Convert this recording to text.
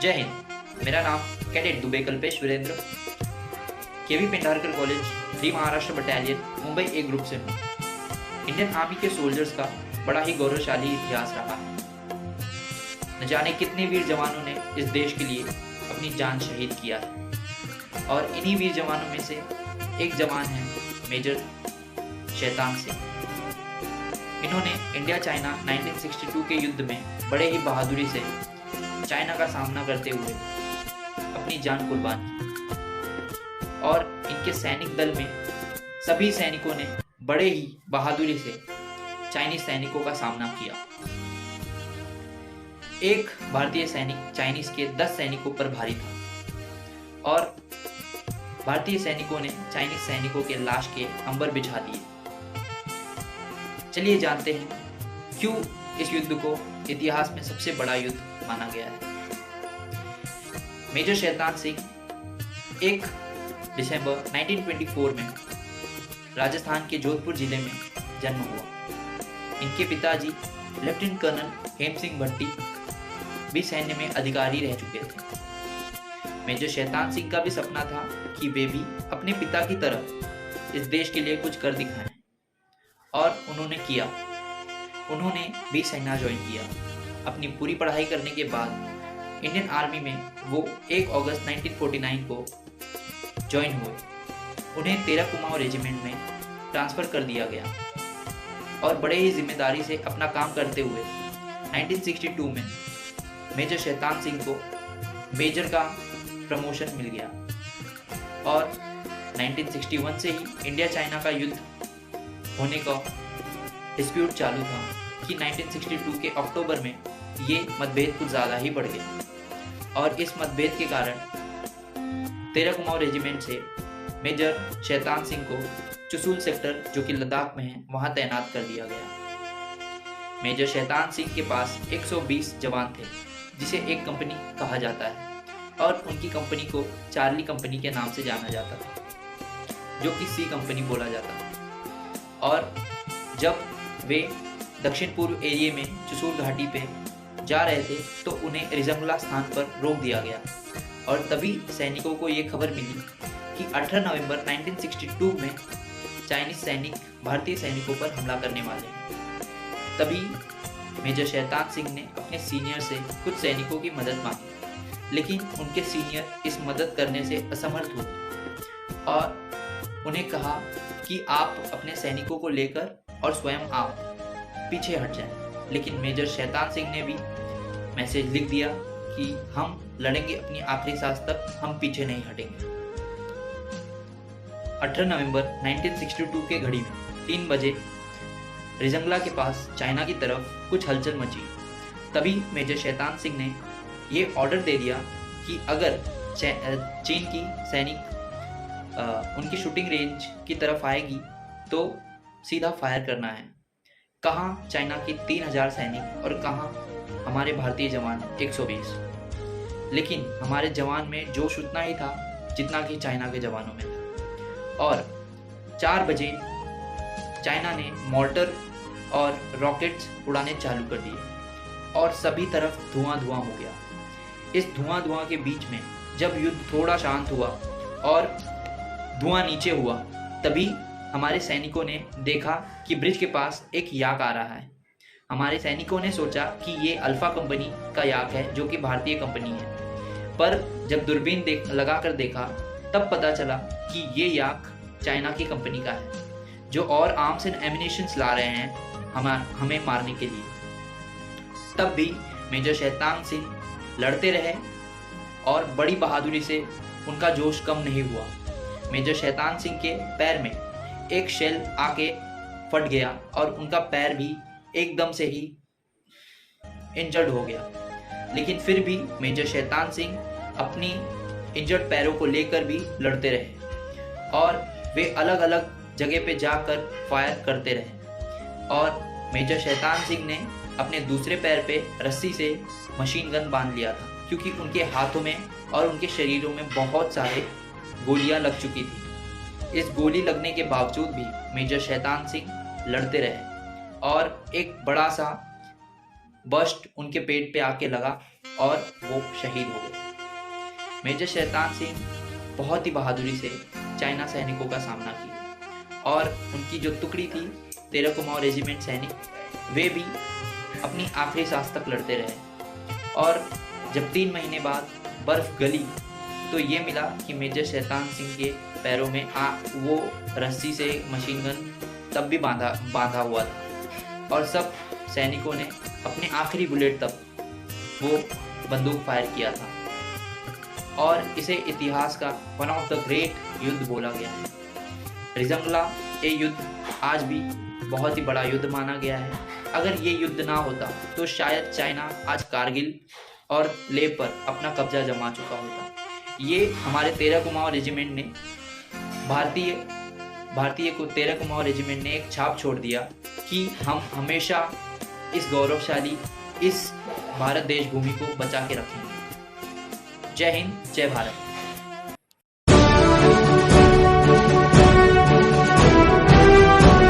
जय हिंद। मेरा नाम कैडेट दुबे कल्पेश वीरेंद्र, केवी पेंढारकर कॉलेज, 3 महाराष्ट्र बटालियन, मुंबई ए ग्रुप से हूँ। इंडियन आर्मी के सोल्जर्स का बड़ा ही गौरवशाली इतिहास रहा है। न जाने कितने वीर जवानों ने इस देश के लिए अपनी जान शहीद किया है, और इन्हीं वीर जवानों में से एक जवान है मेजर शैतान सिंह। इन्होंने इंडिया चाइना 1962 के युद्ध में बड़े ही बहादुरी से चाइना का सामना करते हुए अपनी जान कुर्बान की, और इनके सैनिक दल में सभी सैनिकों ने बड़े ही बहादुरी से चाइनीज सैनिकों का सामना किया। एक भारतीय सैनिक चाइनीज के 10 सैनिकों पर भारी था, और भारतीय सैनिकों ने चाइनीज सैनिकों के लाश के अंबर बिछा दिए। चलिए जानते हैं क्यों इस युद्ध को इतिहास में सबसे बड़ा युद्ध माना गया है। मेजर शैतान सिंह 1 दिसंबर 1924 में राजस्थान के जोधपुर जिले में जन्म हुआ। इनके पिताजी लेफ्टिनेंट कर्नल हेम सिंह भट्टी भी सैन्य में अधिकारी रह चुके थे। मेजर शैतान सिंह का भी सपना था कि वे भी अपने पिता की तरह इस देश के लिए कुछ कर दिखाएं, और उन्होंने किया। उन्होंने भी सेना ज्वाइन किया। अपनी पूरी पढ़ाई करने के बाद इंडियन आर्मी में वो 1 अगस्त 1949 को ज्वाइन हुए। उन्हें 13 कुमाऊं रेजिमेंट में ट्रांसफ़र कर दिया गया, और बड़े ही जिम्मेदारी से अपना काम करते हुए 1962 में मेजर शैतान सिंह को मेजर का प्रमोशन मिल गया। और 1961 से ही इंडिया चाइना का युद्ध होने का डिस्प्यूट चालू था कि 1962 के अक्टूबर में ये मतभेद कुछ ज़्यादा ही बढ़ गया, और इस मतभेद के कारण 13 कुमाऊं रेजिमेंट से मेजर शैतान सिंह को चुशूल सेक्टर, जो कि लद्दाख में है, वहां तैनात कर दिया गया। मेजर शैतान सिंह के पास 120 जवान थे, जिसे एक कंपनी कहा जाता है, और उनकी कंपनी को चार्ली कंपनी के नाम से जाना जाता था, जो कि सी कंपनी बोला जाता था। और जब वे दक्षिण पूर्व एरिया में चुशूल घाटी पे जा रहे थे तो उन्हें रिजंगला स्थान पर रोक दिया गया, और तभी सैनिकों को ये खबर मिली कि 18 नवंबर 1962 में चाइनीज सैनिक भारतीय सैनिकों पर हमला करने वाले हैं। तभी मेजर शैतान सिंह ने अपने सीनियर से कुछ सैनिकों की मदद मांगी, लेकिन उनके सीनियर इस मदद करने से असमर्थ हुए, और उन्हें कहा कि आप अपने सैनिकों को लेकर और स्वयं आप पीछे हट जाएं। लेकिन मेजर शैतान सिंह ने भी मैसेज लिख दिया कि हम लड़ेंगे अपनी आखिरी सांस तक, हम पीछे नहीं हटेंगे। 18 नवंबर 1962 के घड़ी में 3 बजे रिजंगला के पास चाइना की तरफ कुछ हलचल मची। तभी मेजर शैतान सिंह ने ये ऑर्डर दे दिया कि अगर चीन की सैनिक उनकी शूटिंग रेंज की तरफ आएगी तो सीधा फायर करना है। कहाँ चाइना के 3000 सैनिक और कहाँ हमारे भारतीय जवान 120। लेकिन हमारे जवान में जोश उतना ही था जितना कि चाइना के जवानों में था, और 4 बजे चाइना ने मॉर्टर और रॉकेट्स उड़ाने चालू कर दिए, और सभी तरफ धुआं धुआं हो गया। इस धुआं धुआं के बीच में जब युद्ध थोड़ा शांत हुआ और धुआं नीचे हुआ, तभी हमारे सैनिकों ने देखा कि ब्रिज के पास एक याक आ रहा है। हमारे सैनिकों ने सोचा कि ये अल्फा कंपनी का याक है, जो कि भारतीय कंपनी है, पर जब दूरबीन लगाकर देखा तब पता चला कि ये याक चाइना की कंपनी का है, जो और आर्म्स एंड एमिनेशंस ला रहे हैं हमें मारने के लिए। तब भी मेजर शैतान सिंह लड़ते रहे, और बड़ी बहादुरी से उनका जोश कम नहीं हुआ। मेजर शैतान सिंह के पैर में एक शेल आके फट गया, और उनका पैर भी एकदम से ही इंजर्ड हो गया। लेकिन फिर भी मेजर शैतान सिंह अपनी इंजर्ड पैरों को लेकर भी लड़ते रहे, और वे अलग अलग जगह पे जाकर फायर करते रहे। और मेजर शैतान सिंह ने अपने दूसरे पैर पे रस्सी से मशीन गन बांध लिया था, क्योंकि उनके हाथों में और उनके शरीरों में बहुत सारे गोलियां लग चुकी थी। इस गोली लगने के बावजूद भी मेजर शैतान सिंह लड़ते रहे, और एक बड़ा सा बस्ट उनके पेट पे आके लगा, और वो शहीद हो गए। मेजर शैतान सिंह बहुत ही बहादुरी से चाइना सैनिकों का सामना किया और उनकी जो टुकड़ी थी 13 कुमाऊं रेजिमेंट सैनिक, वे भी अपनी आखिरी सांस तक लड़ते रहे। और जब 3 महीने बाद बर्फ गली तो ये मिला कि मेजर शैतान सिंह के पैरों में वो रस्सी से मशीन गन तब भी बांधा हुआ था और सब सैनिकों ने अपने आखिरी बुलेट तक वो बंदूक फायर किया था और इसे इतिहास का वन ऑफ द ग्रेट युद्ध बोला गया है। रिजंगला ये युद्ध आज भी बहुत ही बड़ा युद्ध माना गया है। अगर ये युद्ध ना होता तो शायद चाइना आज कारगिल और लेह पर अपना कब्जा जमा चुका होता। ये हमारे 13 कुमाऊं रेजिमेंट ने भारतीय को 13 कुमाऊं रेजिमेंट ने एक छाप छोड़ दिया कि हम हमेशा इस गौरवशाली इस भारत देश भूमि को बचा के रखेंगे। जय हिंद, जय भारत।